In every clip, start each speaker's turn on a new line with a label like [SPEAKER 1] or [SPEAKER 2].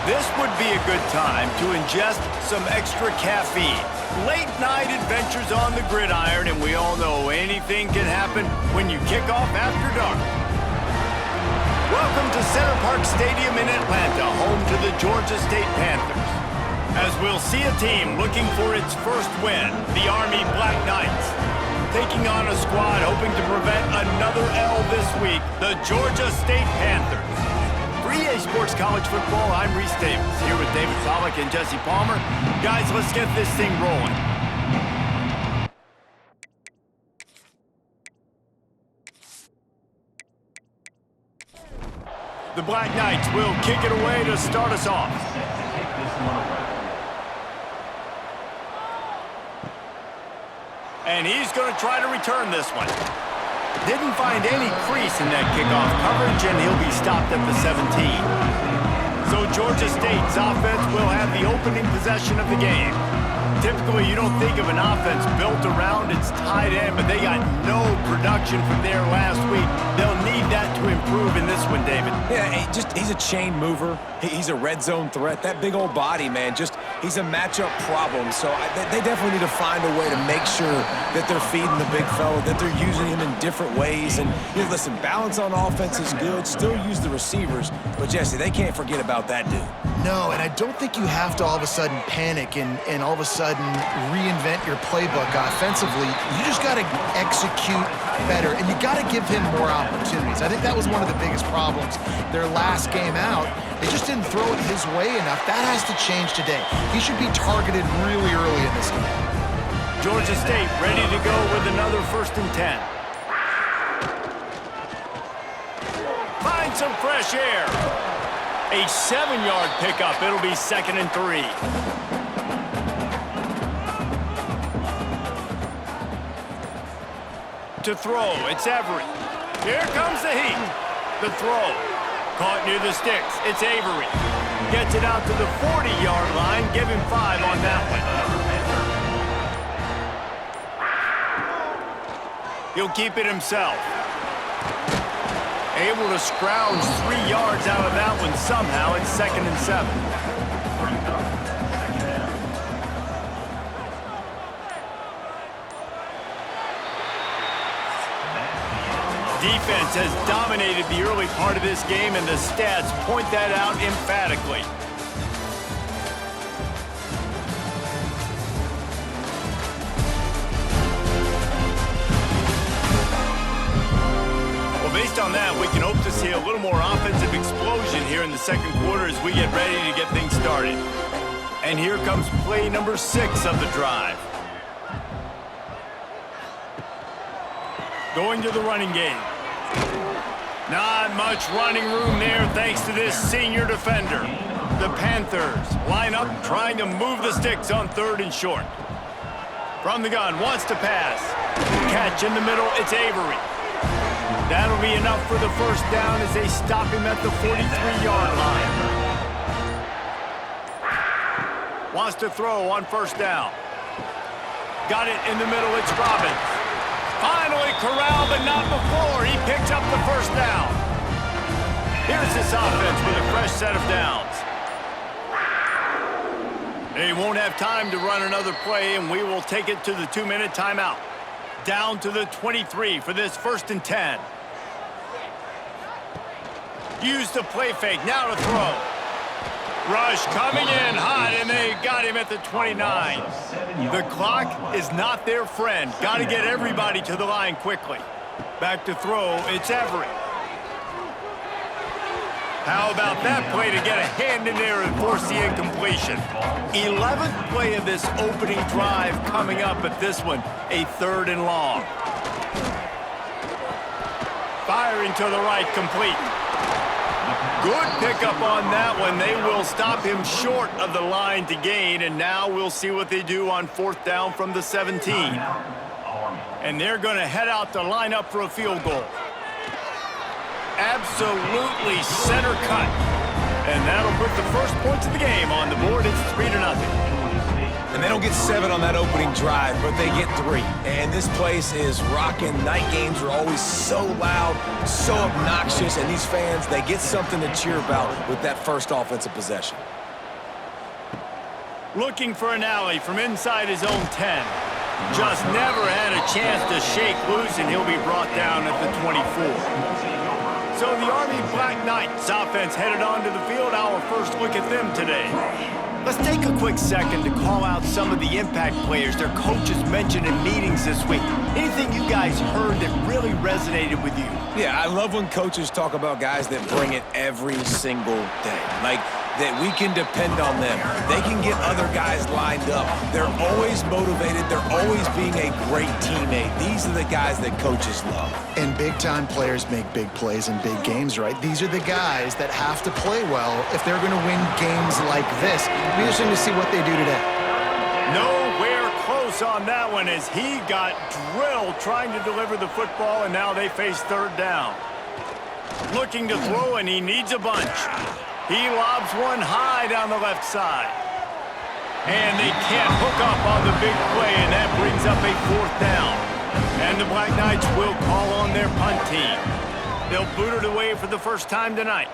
[SPEAKER 1] This would be a good time to ingest some extra caffeine. Late night adventures on the gridiron, and we all know anything can happen when you kick off after dark. Welcome to Center Parc Stadium in Atlanta, home to the Georgia State Panthers. As we'll see a team looking for its first win, the Army Black Knights. Taking on a squad hoping to prevent another L this week, the Georgia State Panthers. For EA Sports College Football, I'm Reese Davis, here with David Pollack and Jesse Palmer. Guys, let's get this thing rolling. The Black Knights will kick it away to start us off. And he's going to try to return this one. Didn't find any crease in that kickoff coverage, and he'll be stopped at the 17. So Georgia State's offense will have the opening possession of the game. Typically, you don't think of an offense built around its tight end, but they got no production from there last week. They'll need that to improve in this one, David.
[SPEAKER 2] Yeah, he's a chain mover. He's a red zone threat. That big old body, man, he's a matchup problem. So they definitely need to find a way to make sure that they're feeding the big fella, that they're using him in different ways. And, listen, balance on offense is good. Still use the receivers. But, Jesse, they can't forget about that dude.
[SPEAKER 3] No, and I don't think you have to all of a sudden panic and all of a sudden reinvent your playbook offensively. You just got to execute better, and you got to give him more opportunities. I think that was one of the biggest problems their last game out. They just didn't throw it his way enough. That has to change today. He should be targeted really early in this game.
[SPEAKER 1] Georgia State ready to go with another 1st and 10. Find some fresh air. A 7-yard pickup. It'll be 2nd and 3. To throw, it's Everett. Here comes the heat. The throw. Caught near the sticks. It's Avery. Gets it out to the 40-yard line. Give him 5 on that one. He'll keep it himself. Able to scrounge 3 yards out of that one somehow. It's 2nd and 7. Defense has dominated the early part of this game, and the stats point that out emphatically. Based on that, we can hope to see a little more offensive explosion here in the second quarter as we get ready to get things started. And here comes play number 6 of the drive. Going to the running game. Not much running room there thanks to this senior defender. The Panthers line up trying to move the sticks on 3rd and short. From the gun, wants to pass. Catch in the middle, it's Avery. That'll be enough for the 1st down as they stop him at the 43-yard line. Wants to throw on 1st down. Got it in the middle, it's Robbins. Finally corralled, but not before. He picks up the 1st down. Here's this offense with a fresh set of downs. They won't have time to run another play, and we will take it to the 2-minute timeout. Down to the 23 for this 1st and 10. Use the play fake, now to throw. Rush coming in hot, and they got him at the 29. The clock is not their friend. Got to get everybody to the line quickly. Back to throw, it's Everett. How about that play to get a hand in there and force the incompletion? 11th play of this opening drive coming up at this one, a 3rd and long. Firing to the right, complete. Good pickup on that one. They will stop him short of the line to gain, and now we'll see what they do on 4th down from the 17. And they're going to head out to line up for a field goal. Absolutely center cut. And that'll put the first points of the game on the board. It's 3-0.
[SPEAKER 2] And they don't get 7 on that opening drive, but they get 3. And this place is rocking. Night games are always so loud, so obnoxious, and these fans, they get something to cheer about with that first offensive possession.
[SPEAKER 1] Looking for an alley from inside his own 10. Just never had a chance to shake loose, and he'll be brought down at the 24. So the Army Black Knights offense headed onto the field. Our first look at them today. Let's take a quick second to call out some of the impact players their coaches mentioned in meetings this week. Anything you guys heard that really resonated with you?
[SPEAKER 2] Yeah, I love when coaches talk about guys that bring it every single day. Like, that we can depend on them. They can get other guys lined up. They're always motivated. They're always being a great teammate. These are the guys that coaches love.
[SPEAKER 3] And big-time players make big plays in big games, right? These are the guys that have to play well if they're going to win games like this. It'll be interesting to see what they do today.
[SPEAKER 1] Nowhere close on that one as he got drilled trying to deliver the football, and now they face third down. Looking to throw, and he needs a bunch. He lobs one high down the left side. And they can't hook up on the big play, and that brings up a fourth down. And the Black Knights will call on their punt team. They'll boot it away for the first time tonight.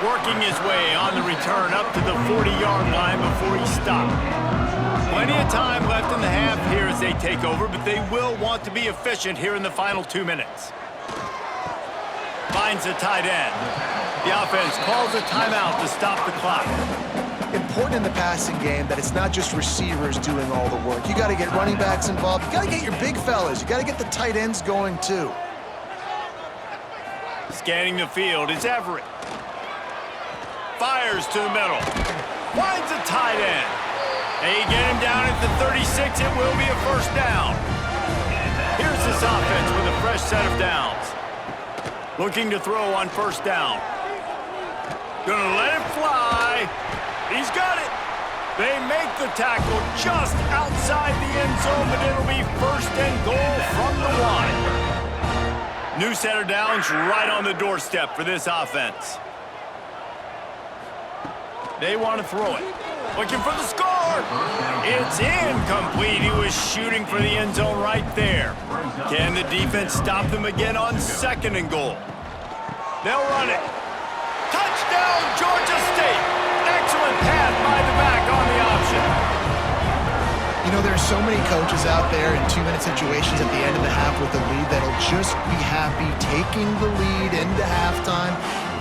[SPEAKER 1] Working his way on the return up to the 40-yard line before he stopped. Plenty of time left in the half here as they take over, but they will want to be efficient here in the final 2 minutes. Finds a tight end. The offense calls a timeout to stop the clock.
[SPEAKER 3] Important in the passing game that it's not just receivers doing all the work. You got to get running backs involved. You got to get your big fellas. You got to get the tight ends going too.
[SPEAKER 1] Scanning the field is Everett. Fires to the middle. Finds a tight end. They get him down at the 36. It will be a first down. Here's this offense with a fresh set of downs. Looking to throw on first down. Gonna let it fly. He's got it. They make the tackle just outside the end zone, but it'll be first and goal from the 1. New set of downs right on the doorstep for this offense. They want to throw it. Looking for the score. It's incomplete. He was shooting for the end zone right there. Can the defense stop them again on second and goal? They'll run it. Touchdown, Georgia State. Excellent pass by the back on the option.
[SPEAKER 3] You know, there's so many coaches out there in 2-minute situations at the end of the half with the lead that'll just be happy taking the lead into halftime.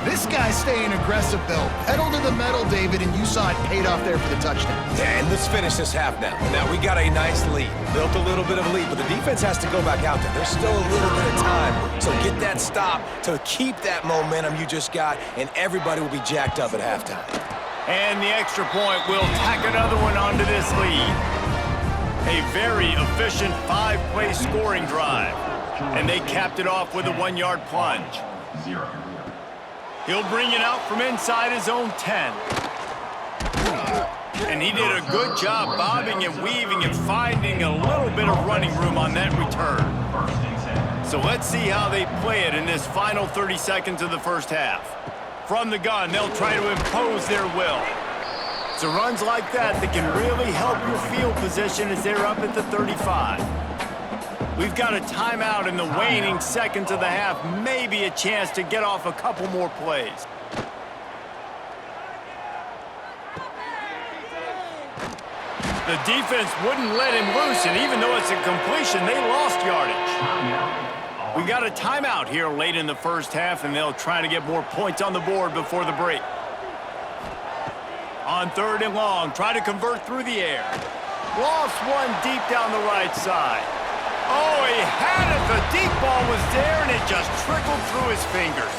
[SPEAKER 3] This guy's staying aggressive, though. Pedal to the metal, David, and you saw it paid off there for the touchdown.
[SPEAKER 2] Yeah, and let's finish this half now. Now, we got a nice lead. Built a little bit of a lead, but the defense has to go back out there. There's still a little bit of time. So get that stop to keep that momentum you just got, and everybody will be jacked up at halftime.
[SPEAKER 1] And the extra point will tack another one onto this lead. A very efficient 5-play scoring drive. And they capped it off with a 1-yard plunge. He'll bring it out from inside his own 10. And he did a good job bobbing and weaving and finding a little bit of running room on that return. So let's see how they play it in this final 30 seconds of the first half. From the gun, they'll try to impose their will. It's runs like that that can really help your field position as they're up at the 35. We've got a timeout in the waning seconds of the half, maybe a chance to get off a couple more plays. The defense wouldn't let him loose, and even though it's a completion, they lost yardage. We got a timeout here late in the first half, and they'll try to get more points on the board before the break. On third and long, try to convert through the air. Lost one deep down the right side. Oh, he had it. The deep ball was there, and it just trickled through his fingers.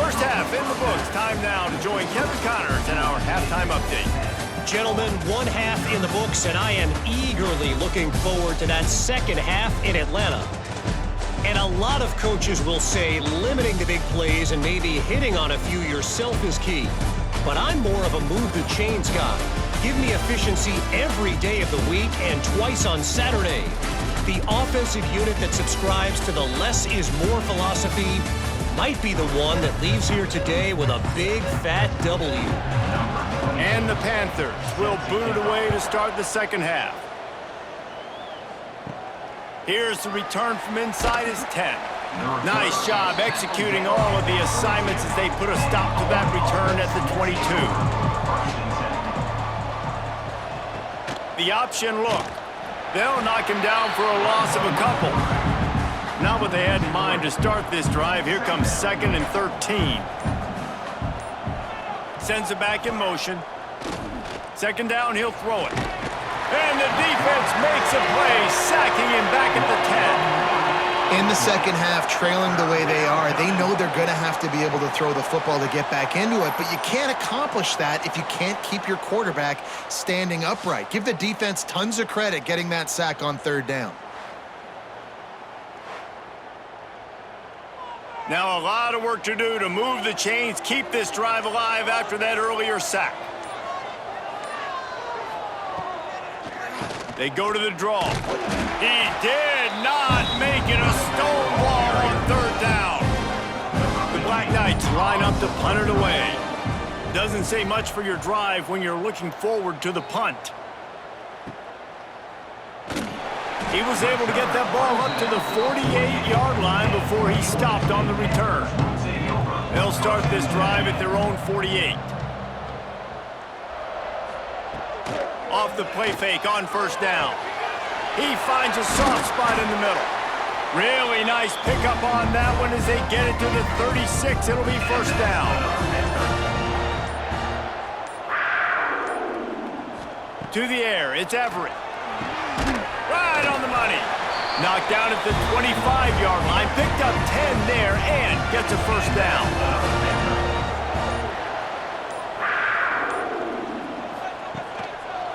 [SPEAKER 1] First half in the books. Time now to join Kevin Connors in our halftime update.
[SPEAKER 4] Gentlemen, one half in the books, and I am eagerly looking forward to that second half in Atlanta. And a lot of coaches will say limiting the big plays and maybe hitting on a few yourself is key. But I'm more of a move the chains guy. Give me efficiency every day of the week and twice on Saturday. The offensive unit that subscribes to the less is more philosophy might be the one that leaves here today with a big, fat W.
[SPEAKER 1] And the Panthers will boot it away to start the second half. Here's the return from inside his 10. Nice job executing all of the assignments as they put a stop to that return at the 22. The option look. They'll knock him down for a loss of a couple. Not what they had in mind to start this drive. Here comes 2nd and 13. Sends it back in motion. 2nd down, he'll throw it. And the defense makes a play, sacking him back at the 10.
[SPEAKER 3] In the second half, trailing the way they are, they know they're going to have to be able to throw the football to get back into it, but you can't accomplish that if you can't keep your quarterback standing upright. Give the defense tons of credit getting that sack on 3rd down.
[SPEAKER 1] Now a lot of work to do to move the chains, keep this drive alive after that earlier sack. They go to the draw. He did not make it a stonewall on 3rd down. The Black Knights line up to punt it away. Doesn't say much for your drive when you're looking forward to the punt. He was able to get that ball up to the 48-yard line before he stopped on the return. They'll start this drive at their own 48. Off the play fake on 1st down. He finds a soft spot in the middle. Really nice pickup on that one as they get it to the 36. It'll be 1st down. To the air, it's Everett. Right on the money. Knocked down at the 25-yard line. Picked up 10 there and gets a 1st down.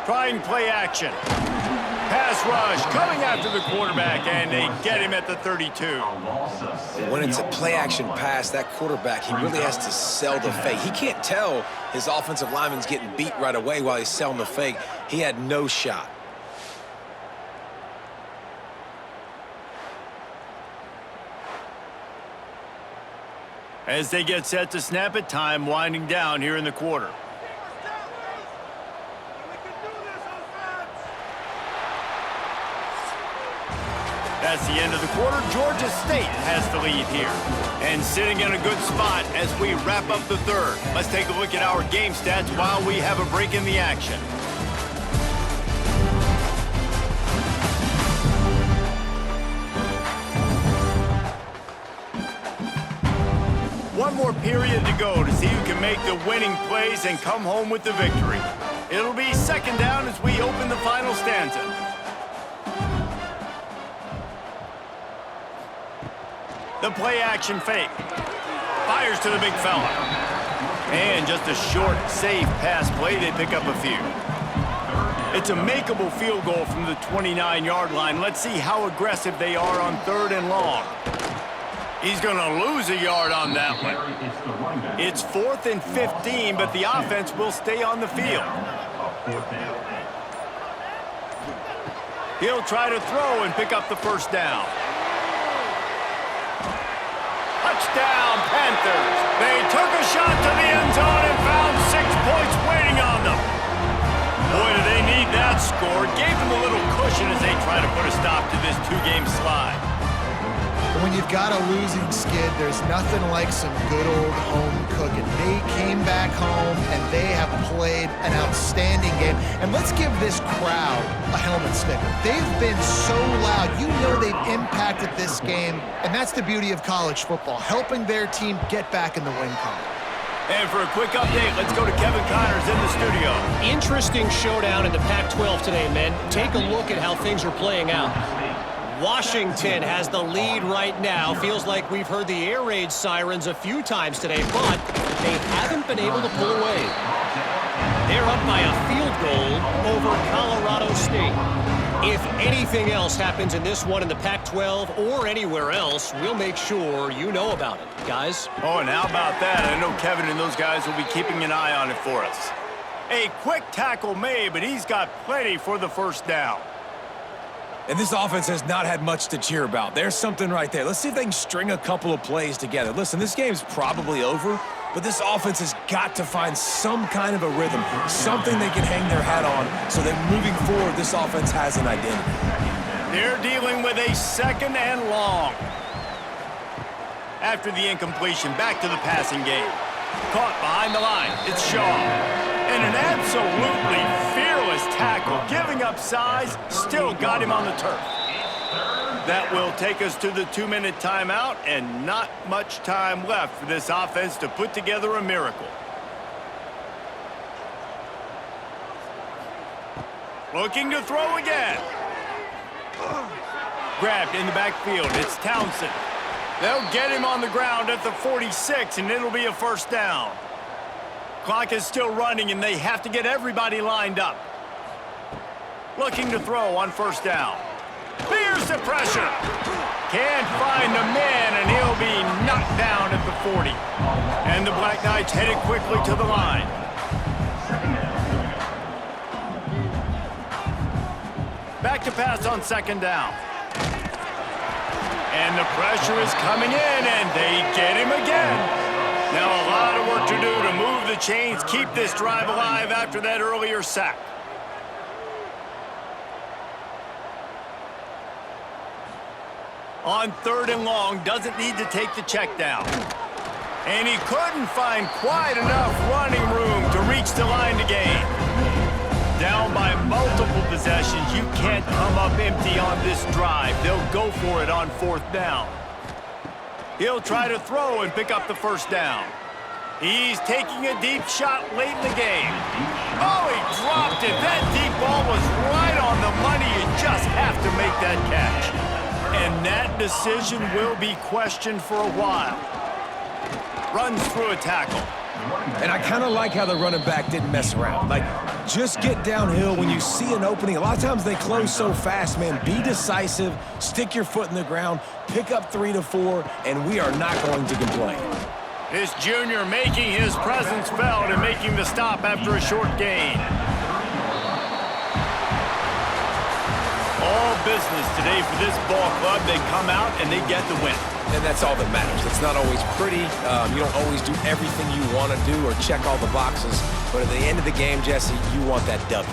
[SPEAKER 1] Trying play action. Pass rush coming after the quarterback, and they get him at the 32.
[SPEAKER 2] When it's a play-action pass, that quarterback, he really has to sell the fake. He can't tell his offensive lineman's getting beat right away while he's selling the fake. He had no shot.
[SPEAKER 1] As they get set to snap it, time winding down here in the quarter. That's the end of the quarter. Georgia State has the lead here. And sitting in a good spot as we wrap up the 3rd. Let's take a look at our game stats while we have a break in the action. One more period to go to see who can make the winning plays and come home with the victory. It'll be 2nd down as we open the final stanza. The play action fake. Fires to the big fella. And just a short, safe pass play. They pick up a few. It's a makeable field goal from the 29-yard line. Let's see how aggressive they are on 3rd and long. He's going to lose a yard on that one. It's 4th and 15, but the offense will stay on the field. He'll try to throw and pick up the 1st down. Touchdown, Panthers. They took a shot to the end zone and found 6 points waiting on them. Boy, do they need that score. Gave them a little cushion as they try to put a stop to this 2-game slide.
[SPEAKER 3] When you've got a losing skid, there's nothing like some good old home cooking. They came back home, and they have played an outstanding game. And let's give this crowd a helmet sticker. They've been so loud. You know they've impacted this game, and that's the beauty of college football, helping their team get back in the win column.
[SPEAKER 1] And for a quick update, let's go to Kevin Connors in the studio.
[SPEAKER 4] Interesting showdown in the Pac-12 today, men. Take a look at how things are playing out. Washington has the lead right now. Feels like we've heard the air raid sirens a few times today, but they haven't been able to pull away. They're up by a field goal over Colorado State. If anything else happens in this one in the Pac-12 or anywhere else, we'll make sure you know about it, guys.
[SPEAKER 1] Oh, and how about that? I know Kevin and those guys will be keeping an eye on it for us. A quick tackle made, but he's got plenty for the 1st down.
[SPEAKER 2] And this offense has not had much to cheer about. There's something right there. Let's see if they can string a couple of plays together. Listen, this game's probably over, but this offense has got to find some kind of a rhythm, something they can hang their hat on so that moving forward, this offense has an identity.
[SPEAKER 1] They're dealing with a 2nd and long. After the incompletion, back to the passing game. Caught behind the line. It's Shaw. And an absolutely fearless tackle, giving up size, still got him on the turf. That will take us to the 2-minute timeout, and not much time left for this offense to put together a miracle. Looking to throw again. Grabbed in the backfield. It's Townsend. They'll get him on the ground at the 46, and it'll be a 1st down. Clock is still running, and they have to get everybody lined up. Looking to throw on 1st down. Fears the pressure. Can't find the man, and he'll be knocked down at the 40. And the Black Knights headed quickly to the line. Back to pass on 2nd down. And the pressure is coming in, and they get him again. Now a lot of work to do to move the chains, keep this drive alive after that earlier sack. On 3rd and long, doesn't need to take the check down. And he couldn't find quite enough running room to reach the line to gain. Down by multiple possessions, you can't come up empty on this drive. They'll go for it on 4th down. He'll try to throw and pick up the 1st down. He's taking a deep shot late in the game. Oh, he dropped it. That deep ball was right on the money. You just have to make that catch. And that decision will be questioned for a while. Runs through a tackle.
[SPEAKER 2] And I kind of like how the running back didn't mess around. Like, just get downhill when you see an opening. A lot of times they close so fast, man. Be decisive, stick your foot in the ground, pick up 3 to 4, and we are not going to complain.
[SPEAKER 1] This junior making his presence felt and making the stop after a short gain. All business today for this ball club. They come out and they get the win.
[SPEAKER 2] And that's all that matters. It's not always pretty. You don't always do everything you want to do or check all the boxes. But at the end of the game, Jesse, you want that W.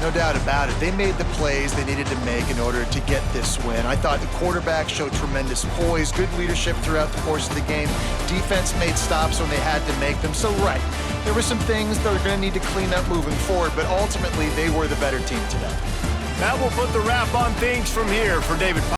[SPEAKER 3] No doubt about it. They made the plays they needed to make in order to get this win. I thought the quarterback showed tremendous poise, good leadership throughout the course of the game. Defense made stops when they had to make them. So, right, there were some things they're going to need to clean up moving forward, but ultimately they were the better team today.
[SPEAKER 1] That will put the wrap on things from here for David.